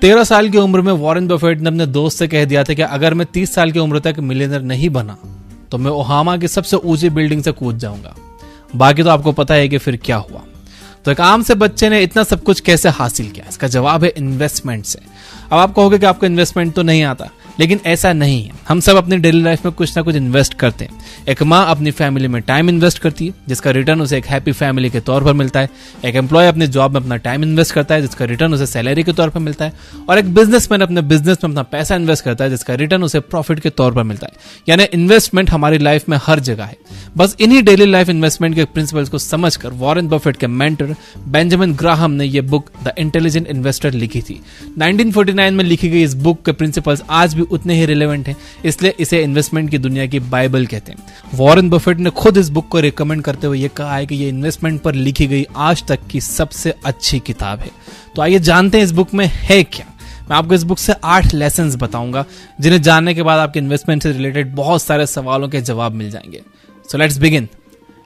13 साल की उम्र में वॉरेन बफेट ने अपने दोस्त से कह दिया था कि अगर मैं 30 साल की उम्र तक मिलियनर नहीं बना तो मैं ओहामा की सबसे ऊंची बिल्डिंग से कूद जाऊंगा। बाकी तो आपको पता है कि फिर क्या हुआ। तो एक आम से बच्चे ने इतना सब कुछ कैसे हासिल किया? इसका जवाब है इन्वेस्टमेंट से। अब आप कहोगे कि आपको इन्वेस्टमेंट तो नहीं आता, लेकिन ऐसा नहीं है। हम सब अपनी डेली लाइफ में कुछ ना कुछ इन्वेस्ट करते हैं। एक माँ अपनी फैमिली में टाइम इन्वेस्ट करती है, जिसका रिटर्न उसे एक हैप्पी फैमिली के तौर पर मिलता है। एक एम्प्लॉय अपने जॉब में अपना टाइम इन्वेस्ट करता है, जिसका रिटर्न उसे सैलरी के तौर पर मिलता है। और एक बिजनेसमैन अपने बिजनेस में अपना पैसा इन्वेस्ट करता है, जिसका रिटर्न उसे प्रॉफिट के तौर पर मिलता है। यानी इन्वेस्टमेंट हमारी लाइफ में हर जगह है। बस इन्हीं डेली लाइफ इन्वेस्टमेंट के प्रिंसिपल्स को समझकर वॉरेन बफेट के मेंटर बेंजामिन ग्राहम ने यह बुक द इंटेलिजेंट इन्वेस्टर लिखी थी। 1949 में लिखी गई इस बुक के प्रिंसिपल्स आज भी उतने ही रिलेवेंट हैं, इसलिए इसे इन्वेस्टमेंट की दुनिया की बाइबल कहते हैं। वॉरेन बफेट ने खुद इस बुक को रिकमेंड करते हुए यह कहा है कि यह इन्वेस्टमेंट पर लिखी गई आज तक की सबसे अच्छी किताब है। तो आइए जानते हैं इस बुक में है क्या। मैं आपको इस बुक से 8 लेसन्स बताऊंगा, जिन्हें जानने के बाद आपके इन्वेस्टमेंट से रिलेटेड बहुत सारे सवालों के जवाब मिल जाएंगे। So let's begin.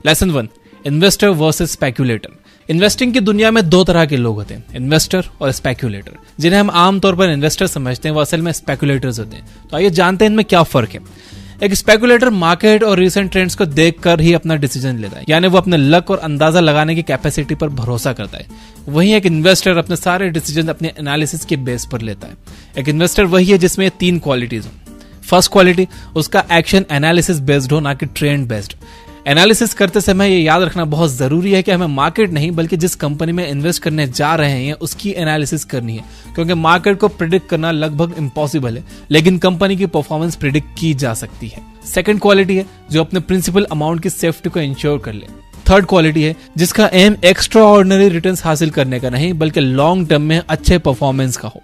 Lesson 1, investor versus speculator. Investing की दुनिया में 2 तरह के लोग होते हैं, इन्वेस्टर और स्पेक्यूलेटर। जिन्हें हम आमतौर पर इन्वेस्टर समझते हैं, वो असल में स्पेक्यूलेटर्स होते हैं। तो आइए जानते हैं इनमें क्या फर्क है। एक स्पेक्यूलेटर मार्केट और रिसेंट ट्रेंड्स को देखकर ही अपना डिसीजन लेता है, यानी वो अपने लक और अंदाजा लगाने की कैपेसिटी पर भरोसा करता है। वहीं एक इन्वेस्टर अपने सारे डिसीजन अपने एनालिसिस के बेस पर लेता है। एक इन्वेस्टर वही है जिसमें 3 क्वालिटीज हो। फर्स्ट क्वालिटी, उसका एक्शन एनालिसिस बेस्ड हो, ना कि ट्रेंड बेस्ड। एनालिसिस करते समय ये याद रखना बहुत जरूरी है कि हमें मार्केट नहीं बल्कि जिस कंपनी में इन्वेस्ट करने जा रहे हैं उसकी एनालिसिस करनी है, क्योंकि मार्केट को प्रिडिक्ट करना लगभग इम्पॉसिबल है, लेकिन कंपनी की परफॉर्मेंस प्रिडिक्ट की जा सकती है। सेकंड क्वालिटी है जो अपने प्रिंसिपल अमाउंट की सेफ्टी को इंश्योर कर ले। थर्ड क्वालिटी है जिसका एम एक्स्ट्रा ऑर्डिनरी रिटर्न्स हासिल करने का नहीं बल्कि लॉन्ग टर्म में अच्छे परफॉर्मेंस का हो।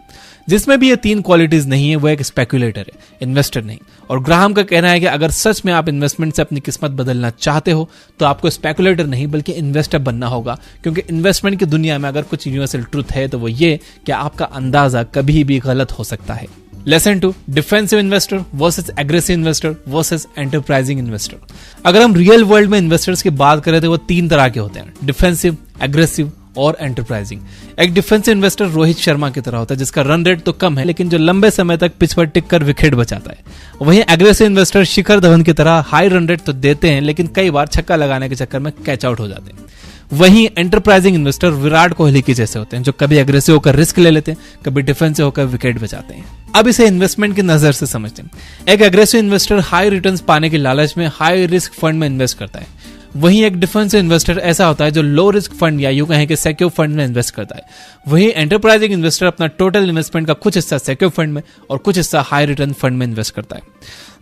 जिसमें भी ये 3 क्वालिटीज नहीं है वो एक स्पेक्यूलेटर है, इन्वेस्टर नहीं। और ग्राहम का कहना है कि अगर सच में आप इन्वेस्टमेंट से अपनी किस्मत बदलना चाहते हो तो आपको स्पेक्यूलेटर नहीं बल्कि इन्वेस्टर बनना होगा, क्योंकि इन्वेस्टमेंट की दुनिया में अगर कुछ यूनिवर्सल ट्रूथ है तो वो ये कि आपका अंदाजा कभी भी गलत हो सकता है। Lesson 2, defensive investor versus aggressive investor versus enterprising investor. अगर हम रियल वर्ल्ड में इन्वेस्टर्स की बात करें तो वो 3 तरह के होते हैं, डिफेंसिव, एग्रेसिव और एंटरप्राइजिंग। एक डिफेंसिव इन्वेस्टर रोहित शर्मा की तरह होता है, जिसका रन रेट तो कम है लेकिन जो लंबे समय तक पिच पर टिक कर विकेट बचाता है। वहीं एग्रेसिव इन्वेस्टर शिखर धवन की तरह हाई रन रेट तो देते हैं लेकिन कई बार छक्का लगाने के चक्कर में कैच आउट हो जाते हैं। वहीं एंटरप्राइजिंग इन्वेस्टर विराट कोहली के जैसे होते हैं, जो कभी एग्रेसिव होकर रिस्क ले लेते हैं, कभी डिफेंसिव होकर विकेट बचाते हैं। अब इसे इन्वेस्टमेंट की नजर से समझते हैं। एक एग्रेसिव इन्वेस्टर हाई रिटर्न्स पाने के लालच में हाई रिस्क फंड में इन्वेस्ट करता है। वहीं एक डिफेंसिव इन्वेस्टर ऐसा होता है जो लो रिस्क फंड या यूं कहें कि सिक्योर फंड में इन्वेस्ट करता है। वहीं एंटरप्राइजिंग इन्वेस्टर अपना टोटल इन्वेस्टमेंट का कुछ हिस्सा सिक्योर फंड में और कुछ हिस्सा हाई रिटर्न फंड में इन्वेस्ट करता है।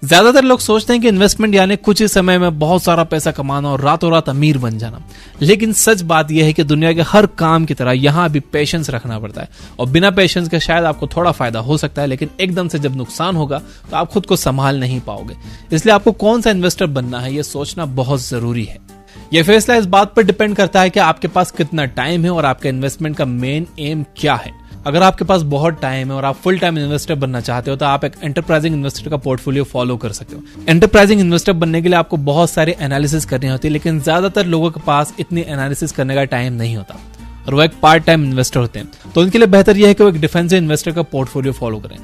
ज्यादातर लोग सोचते हैं कि इन्वेस्टमेंट यानी कुछ ही समय में बहुत सारा पैसा कमाना और रातों रात अमीर बन जाना, लेकिन सच बात यह है कि दुनिया के हर काम की तरह यहां भी पेशेंस रखना पड़ता है। और बिना पेशेंस के शायद आपको थोड़ा फायदा हो सकता है, लेकिन एकदम से जब नुकसान होगा तो आप खुद को संभाल नहीं पाओगे। इसलिए आपको कौन सा इन्वेस्टर बनना है यह सोचना बहुत जरूरी है। यह फैसला इस बात पर डिपेंड करता है कि आपके पास कितना टाइम है और आपके इन्वेस्टमेंट का मेन एम क्या है। अगर आपके पास बहुत टाइम है और आप फुल टाइम इन्वेस्टर बनना चाहते हो तो आप एक एंटरप्राइजिंग इन्वेस्टर का पोर्टफोलियो फॉलो कर सकते हो। एंटरप्राइजिंग इन्वेस्टर बनने के लिए आपको बहुत सारी एनालिसिस करनी होती है, लेकिन ज्यादातर लोगों के पास इतनी एनालिसिस करने का टाइम नहीं होता और वो एक पार्ट टाइम इन्वेस्टर होते हैं। तो उनके लिए बेहतर यह है कि वो एक डिफेंसिव इन्वेस्टर का पोर्टफोलियो फॉलो करें।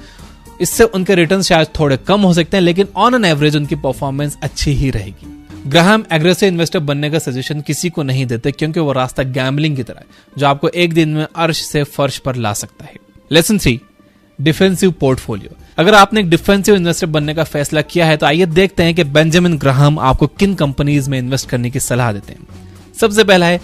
इससे उनके रिटर्न शायद थोड़े कम हो सकते हैं, लेकिन ऑन एन एवरेज उनकी परफॉर्मेंस अच्छी ही रहेगी। ग्राहम एग्रेसिव इन्वेस्टर बनने का सजेशन किसी को नहीं देते, क्योंकि वो रास्ता गैम्बलिंग की तरह है जो आपको एक दिन में अर्श से फर्श पर ला सकता है। Lesson 3, defensive portfolio. अगर आपने एक डिफेंसिव इन्वेस्टर बनने का फैसला किया है तो आइए देखते हैं कि बेंजामिन ग्राहम आपको किन कंपनीज में इन्वेस्ट करने की सलाह देते हैं। सबसे पहला है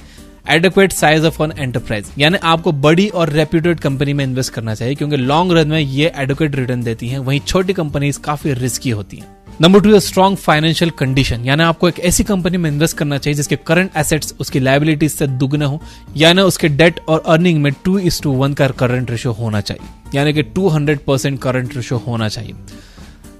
adequate size of an enterprise, यानी आपको बड़ी और रेप्यूटेड कंपनी में इन्वेस्ट करना चाहिए, क्योंकि लॉन्ग रन में ये एडिक्वेट रिटर्न देती हैं। वहीं छोटी कंपनीज काफी रिस्की होती हैं। नंबर 2 है स्ट्रॉन्ग फाइनेंशियल कंडीशन, यानी आपको एक ऐसी कंपनी में इन्वेस्ट करना चाहिए जिसके करंट एसेट्स उसकी लायबिलिटीज से दुगने हो, यानी उसके डेट और अर्निंग में 2:1 का करंट रेशियो होना चाहिए, यानी कि 200% करंट रेशियो होना चाहिए।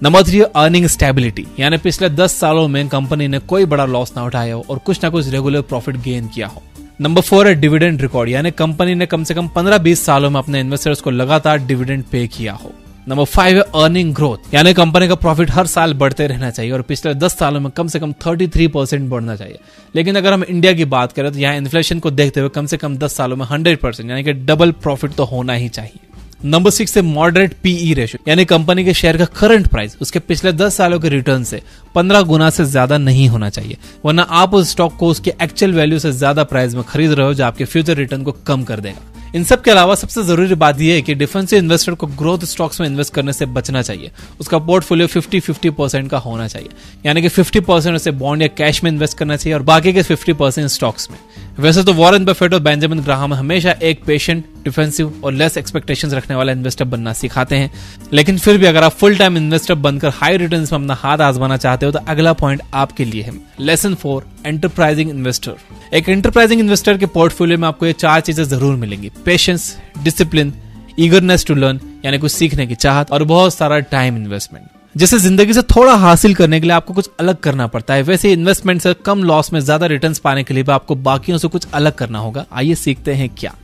नंबर 3 है अर्निंग स्टेबिलिटी, यानी पिछले 10 सालों में कंपनी ने कोई बड़ा लॉस ना उठाया हो और कुछ ना कुछ रेगुलर प्रॉफिट गेन किया हो। नंबर 4 है डिविडेंड रिकॉर्ड, यानी कंपनी ने कम से कम 15-20 सालों में अपने इन्वेस्टर्स को लगातार डिविडेंड पे किया हो। नंबर 5 है अर्निंग ग्रोथ, यानी कंपनी का प्रॉफिट हर साल बढ़ते रहना चाहिए और पिछले 10 सालों में कम से कम 33% बढ़ना चाहिए। लेकिन अगर हम इंडिया की बात करें तो यहाँ इन्फ्लेशन को देखते हुए कम से कम 10 सालों में 100%, यानी कि डबल प्रॉफिट तो होना ही चाहिए। नंबर 6 है मॉडरेट पीई रेशियो, यानी कंपनी के शेयर का करंट प्राइस उसके पिछले 10 सालों के रिटर्न से 15 गुना से ज्यादा नहीं होना चाहिए, वरना आप उस स्टॉक को उसके एक्चुअल वैल्यू से ज्यादा प्राइस में खरीद रहे हो, जो आपके फ्यूचर रिटर्न को कम कर देगा। इन सब के अलावा सबसे जरूरी बात यह है कि डिफेंसिव इन्वेस्टर को ग्रोथ स्टॉक्स में इन्वेस्ट करने से बचना चाहिए। उसका पोर्टफोलियो 50-50% का होना चाहिए, यानी कि 50% उसे बॉन्ड या कैश में इन्वेस्ट करना चाहिए और बाकी के 50% स्टॉक्स में। वैसे तो वॉरेन बफेट और बेंजामिन ग्राहम हमेशा एक पेशेंट, डिफेंसिव और लेस एक्सपेक्टेशंस रखने वाला इन्वेस्टर बनना सिखाते हैं, लेकिन फिर भी अगर आप फुल टाइम इन्वेस्टर बनकर हाई रिटर्न्स में अपना हाथ आजमाना चाहते हो तो अगला पॉइंट आपके लिए है। Lesson 4, enterprising investor. एक एंटरप्राइजिंग इन्वेस्टर के पोर्टफोलियो में आपको ये 4 चीजें जरूर मिलेंगी: patience, discipline, eagerness to learn यानी कुछ सीखने की चाहत, और बहुत सारा टाइम इन्वेस्टमेंट। जैसे जिंदगी से थोड़ा हासिल करने के लिए आपको कुछ अलग करना पड़ता है, वैसे इन्वेस्टमेंट से कम लॉस में ज्यादा रिटर्न्स पाने के लिए भी आपको बाकियों से कुछ अलग करना होगा। आइए सीखते हैं क्या।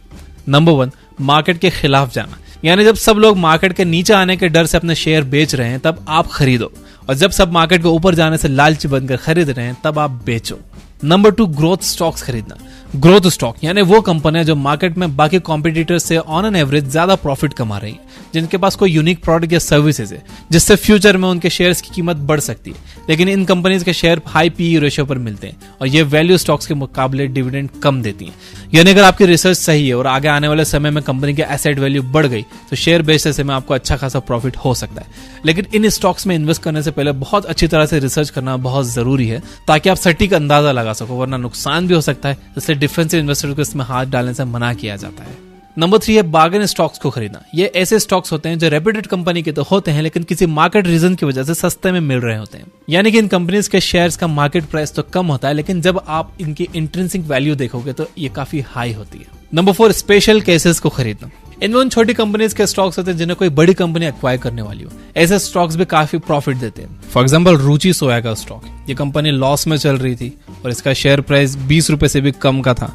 नंबर 1, मार्केट के खिलाफ जाना, यानी जब सब लोग मार्केट के नीचे आने के डर से अपने शेयर बेच रहे हैं तब आप खरीदो, और जब सब मार्केट के ऊपर जाने से लालची बनकर खरीद रहे हैं तब आप बेचो। नंबर 2, ग्रोथ स्टॉक्स खरीदना। ग्रोथ स्टॉक यानी वो कंपनियां जो मार्केट में बाकी कॉम्पिटिटर्स से ऑन एन एवरेज ज्यादा प्रॉफिट कमा रही हैं, जिनके पास कोई यूनिक प्रोडक्ट या सर्विसेज है जिससे फ्यूचर में उनके शेयर्स की कीमत बढ़ सकती है, लेकिन इन कंपनीज के शेयर हाई पीई रेशियो पर मिलते हैं और ये वैल्यू स्टॉक्स के मुकाबले डिविडेंड कम देती हैं। यानी अगर आपकी रिसर्च सही है और आगे आने वाले समय में कंपनी की एसेट वैल्यू बढ़ गई तो शेयर बेचने से में आपको अच्छा खासा प्रॉफिट हो सकता है, लेकिन इन स्टॉक्स में इन्वेस्ट करने से पहले बहुत अच्छी तरह से रिसर्च करना बहुत जरूरी है ताकि आप सटीक अंदाजा लगा सको, वरना नुकसान भी हो सकता है। इसलिए डिफेंसिव इन्वेस्टर को इसमें हाथ डालने से मना किया जाता है। नंबर 3 है बार्गेन स्टॉक्स को खरीदना। ये ऐसे स्टॉक्स होते हैं जो रेप्यूटेड कंपनी के तो होते हैं, लेकिन किसी मार्केट रीजन की वजह से सस्ते में मिल रहे होते हैं, यानी कि इन कंपनीज के शेयर्स का मार्केट प्राइस तो कम होता है, लेकिन जब आप इनकी इंट्रिंसिक वैल्यू देखोगे तो ये काफी हाई होती है। नंबर 4, स्पेशल केसेस को खरीदना। इनमें उन छोटी कंपनीज के स्टॉक्स होते हैं जिन्हें कोई बड़ी कंपनी एक्वायर करने वाली हो। ऐसे स्टॉक्स भी काफी प्रॉफिट देते हैं। फॉर एग्जांपल रुचि सोया का स्टॉक, ये कंपनी लॉस में चल रही थी और इसका शेयर प्राइस 20 रुपए से भी कम का था,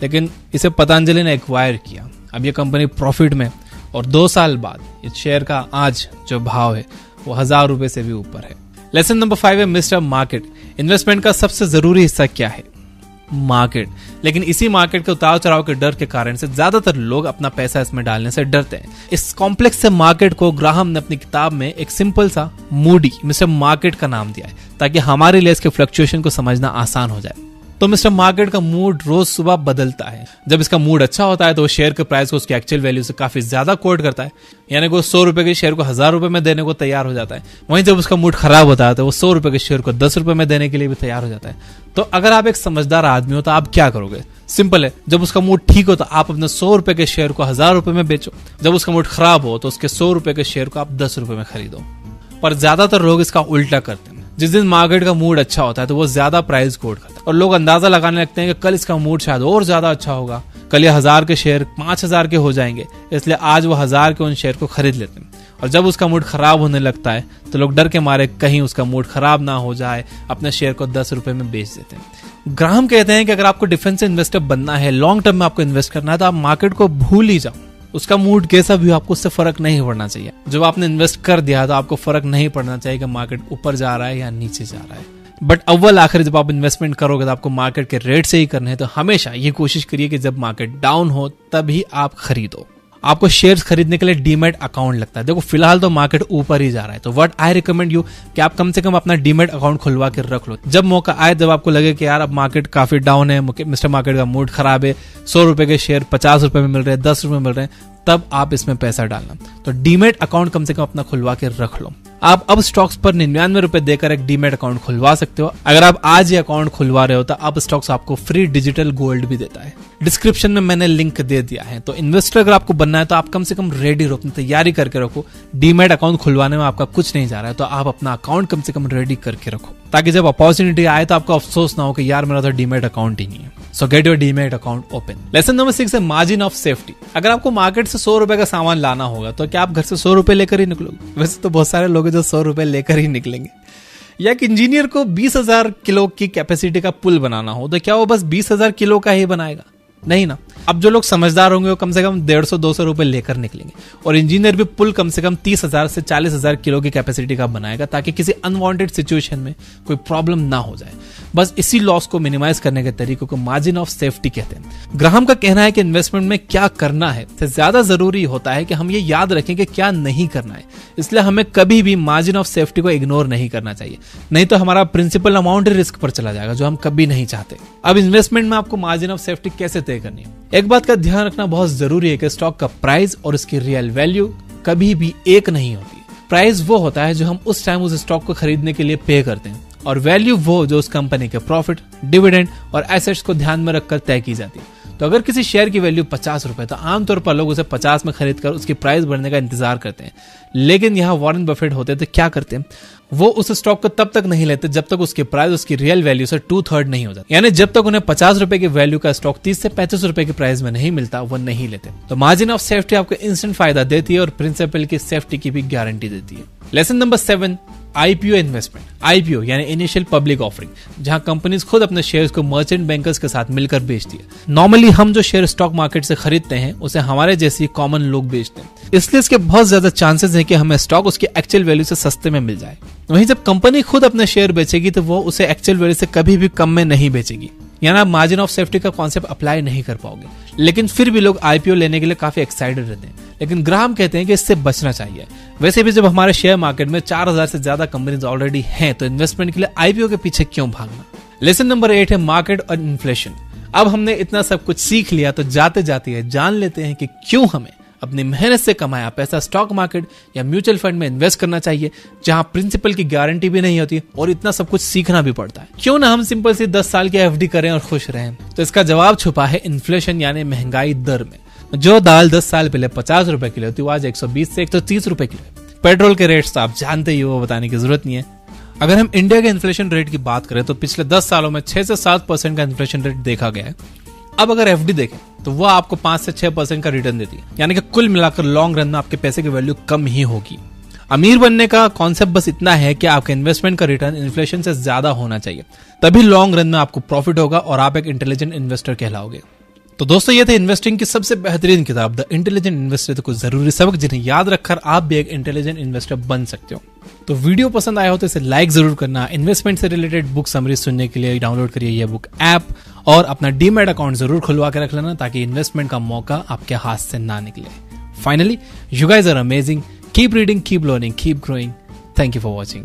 लेकिन इसे पतंजलि ने एक्वायर किया। अब ये कंपनी प्रॉफिट में और 2 साल बाद इस शेयर का आज जो भाव है वो 1000 रुपए से भी ऊपर है। लेसन नंबर 5 है मिस्टर मार्केट। इन्वेस्टमेंट का सबसे जरूरी हिस्सा क्या है? मार्केट। लेकिन इसी मार्केट के उतार चढ़ाव के डर के कारण से ज्यादातर लोग अपना पैसा इसमें डालने से डरते हैं। इस कॉम्प्लेक्स से मार्केट को ग्राहम ने अपनी किताब में एक सिंपल सा मूडी मिस्टर मार्केट का नाम दिया है ताकि हमारे लिए इसके फ्लक्चुएशन को समझना आसान हो जाए। तो मिस्टर मार्केट का मूड रोज सुबह बदलता है। जब इसका मूड अच्छा होता है तो वो शेयर के प्राइस को उसकी एक्चुअल वैल्यू से काफी ज्यादा कोट करता है, यानी वो 100 रुपए के शेयर को 1000 रुपए में देने को तैयार हो जाता है। वहीं जब उसका मूड खराब होता है तो वो 100 रुपए के शेयर को 10 रुपए में देने के लिए भी तैयार हो जाता है। तो अगर आप एक समझदार आदमी हो तो आप क्या करोगे? सिंपल है, जब उसका मूड ठीक हो तो आप अपने 100 रुपए के शेयर को 1000 रुपए में बेचो, जब उसका मूड खराब हो तो उसके 100 रुपए के शेयर को आप 10 रुपए में खरीदो। पर ज्यादातर लोग इसका उल्टा करते हैं। जिस दिन मार्केट का मूड अच्छा होता है तो वो ज्यादा प्राइस कोट करता है और लोग अंदाजा लगाने लगते हैं कि कल इसका मूड शायद और ज्यादा अच्छा होगा, कल ये 1000 के शेयर 5000 के हो जाएंगे, इसलिए आज वो 1000 के उन शेयर को खरीद लेते हैं। और जब उसका मूड खराब होने लगता है तो लोग डर के मारे कहीं उसका मूड खराब ना हो जाए अपने शेयर को 10 रुपए में बेच देते हैं। ग्राहम कहते हैं कि अगर आपको डिफेंसिव इन्वेस्टर बनना है, लॉन्ग टर्म में आपको इन्वेस्ट करना है, तो आप मार्केट को भूल ही जाओ। उसका मूड कैसा भी हो आपको उससे फर्क नहीं पड़ना चाहिए। जब आपने इन्वेस्ट कर दिया तो आपको फर्क नहीं पड़ना चाहिए कि मार्केट ऊपर जा रहा है या नीचे जा रहा है। बट अव्वल आखिर जब आप इन्वेस्टमेंट करोगे तो आपको मार्केट के रेट से ही करने हैं, तो हमेशा ये कोशिश करिए कि जब मार्केट डाउन हो तभी आप खरीदो। आपको शेयर्स खरीदने के लिए डीमैट अकाउंट लगता है। देखो फिलहाल तो मार्केट ऊपर ही जा रहा है, तो व्हाट आई रिकमेंड यू कि आप कम से कम अपना डीमैट अकाउंट खुलवा के रख लो। जब मौका आए, जब आपको लगे कि यार अब मार्केट काफी डाउन है, मिस्टर मार्केट का मूड खराब है, 100 रुपए के शेयर 50 रुपए में मिल रहे हैं, 10 रुपए में मिल रहे हैं, तब आप इसमें पैसा डालना। तो डीमैट अकाउंट कम से कम अपना खुलवा के रख लो। आप अब स्टॉक्स पर 99 रुपए देकर एक डीमैट अकाउंट खुलवा सकते हो। अगर आप आज ये अकाउंट खुलवा रहे हो तो अब स्टॉक्स आपको फ्री डिजिटल गोल्ड भी देता है। डिस्क्रिप्शन में मैंने लिंक दे दिया है। तो इन्वेस्टर अगर आपको बनना है तो आप कम से कम रेडी रहो, अपनी तैयारी करके रखो। डीमैट अकाउंट खुलवाने में आपका कुछ नहीं जा रहा है, तो आप अपना अकाउंट कम से कम रेडी करके रखो, ताकि जब अपॉर्चुनिटी आए तो आपको अफसोस ना हो कि यार मेरा तो डीमैट अकाउंट ही नहीं है। सो get your demat account open. Lesson number 6 है मार्जिन ऑफ सेफ्टी। अगर आपको मार्केट से 100 रुपए का सामान लाना होगा तो क्या आप घर से 100 रुपए लेकर ही निकलोगे? वैसे तो बहुत सारे लोग जो 100 रुपए लेकर ही निकलेंगे। या एक इंजीनियर को 20,000 किलो की कैपेसिटी का पुल बनाना हो तो क्या वो बस 20,000 किलो का ही बनाएगा? नहीं ना। अब जो लोग समझदार होंगे वो कम से कम 150-200 रुपए लेकर निकलेंगे, और इंजीनियर भी पुल कम से कम 30,000 से 40,000 किलो की कैपेसिटी का बनाएगा, ताकि किसी अनवांटेड सिचुएशन में कोई प्रॉब्लम ना हो जाए। बस इसी लॉस को मिनिमाइज करने के तरीकों को मार्जिन ऑफ सेफ्टी कहते हैं। ग्राहम का कहना है कि इन्वेस्टमेंट में क्या करना है से ज्यादा जरूरी होता है कि हम ये याद रखें कि क्या नहीं करना है। इसलिए हमें कभी भी मार्जिन ऑफ सेफ्टी को इग्नोर नहीं करना चाहिए, नहीं तो हमारा प्रिंसिपल अमाउंट रिस्क पर चला जाएगा, जो हम कभी नहीं चाहते। अब इन्वेस्टमेंट में आपको मार्जिन ऑफ सेफ्टी कैसे तय करनी है? एक बात का ध्यान रखना बहुत जरूरी है कि स्टॉक का प्राइस और इसकी रियल वैल्यू कभी भी एक नहीं होती। प्राइस वो होता है जो हम उस टाइम उस स्टॉक को खरीदने के लिए पे करते हैं, और वैल्यू वो जो उस कंपनी के प्रॉफिट, डिविडेंड और एसेट्स को ध्यान में रखकर तय की जाती है। तो अगर किसी शेयर की वैल्यू 50 रुपए, तो आमतौर पर लोग उसे 50 में खरीदकर उसकी प्राइस बढ़ने का इंतजार करते हैं। लेकिन यहाँ वॉरेन बफेट होते हैं तो क्या करते हैं, वो उस स्टॉक को तब तक नहीं लेते जब तक उसकी प्राइस उसकी रियल वैल्यू से 2/3 नहीं हो जाती। यानी जब तक उन्हें 50 रुपए की वैल्यू का स्टॉक 30 से 35 रुपए की प्राइस में नहीं मिलता, वो नहीं लेते। तो मार्जिन ऑफ सेफ्टी आपको इंस्टेंट फायदा देती है और प्रिंसिपल की सेफ्टी की भी गारंटी देती है। Lesson number 7, IPO investment. IPO यानी इनिशियल पब्लिक ऑफरिंग, जहां कंपनीज खुद अपने शेयर्स को मर्चेंट बैंकर्स के साथ मिलकर बेचती है। नॉर्मली हम जो शेयर स्टॉक मार्केट से खरीदते हैं उसे हमारे जैसी कॉमन लोग बेचते हैं, इसलिए इसके बहुत ज्यादा चांसेस हैं कि हमें स्टॉक उसकी एक्चुअल वैल्यू से सस्ते में मिल जाए। वहीं जब कंपनी खुद अपने शेयर बेचेगी तो वो उसे एक्चुअल वैल्यू से कभी भी कम में नहीं बेचेगी, यानी आप मार्जिन ऑफ सेफ्टी का कॉन्सेप्ट अप्लाई नहीं कर पाओगे। लेकिन फिर भी लोग आईपीओ लेने के लिए काफी एक्साइटेड रहते हैं, लेकिन ग्राहम कहते हैं कि इससे बचना चाहिए। वैसे भी जब हमारे शेयर मार्केट में 4000 से ज्यादा कंपनीज ऑलरेडी हैं, तो इन्वेस्टमेंट के लिए आईपीओ के पीछे क्यों भागना। लेसन नंबर 8 है मार्केट और इन्फ्लेशन। अब हमने इतना सब कुछ सीख लिया, तो जाते जाते जान लेते हैं कि क्यों हमें अपनी मेहनत से कमाया पैसा स्टॉक मार्केट या म्यूचुअल फंड में इन्वेस्ट करना चाहिए, जहां प्रिंसिपल की गारंटी भी नहीं होती और इतना सब कुछ सीखना भी पड़ता है। क्यों ना हम सिंपल सी 10 साल की एफडी करें और खुश रहें। तो इसका जवाब छुपा है इन्फ्लेशन यानी महंगाई दर में। जो दाल 10 साल पहले 50 रुपए किलो थी, वो आज 120 से 130 रुपए किलो है। पेट्रोल के रेट्स तो आप जानते ही हो, वो बताने की जरूरत नहीं है। अगर हम इंडिया के इन्फ्लेशन रेट की बात करें तो पिछले 10 सालों में 6 से 7% का इन्फ्लेशन रेट देखा गया है। अब अगर एफडी देखें तो वो आपको 5 से 6% का रिटर्न देती है, यानी कि कुल मिलाकर लॉन्ग रन में आपके पैसे की वैल्यू कम ही होगी। अमीर बनने का कॉन्सेप्ट बस इतना है कि आपके इन्वेस्टमेंट का रिटर्न इन्फ्लेशन से ज्यादा होना चाहिए, तभी लॉन्ग रन में आपको प्रॉफिट होगा और आप एक इंटेलिजेंट इन्वेस्टर कहलाओगे। तो दोस्तों, ये थे इन्वेस्टिंग की सबसे बेहतरीन किताब द इंटेलिजेंट इन्वेस्टर, तो कुछ जरूरी सबक जिन्हें याद रखकर आप भी एक इंटेलिजेंट इन्वेस्टर बन सकते हो। तो वीडियो पसंद आया हो तो इसे लाइक जरूर करना। इन्वेस्टमेंट से रिलेटेड बुक समरी सुनने के लिए डाउनलोड करिए ये बुक ऐप, और अपना डीमैट अकाउंट जरूर खुलवा के रख लेना, ताकि इन्वेस्टमेंट का मौका आपके हाथ से ना निकले। Finally, you guys are amazing, keep reading, keep learning, keep growing. Thank you for watching.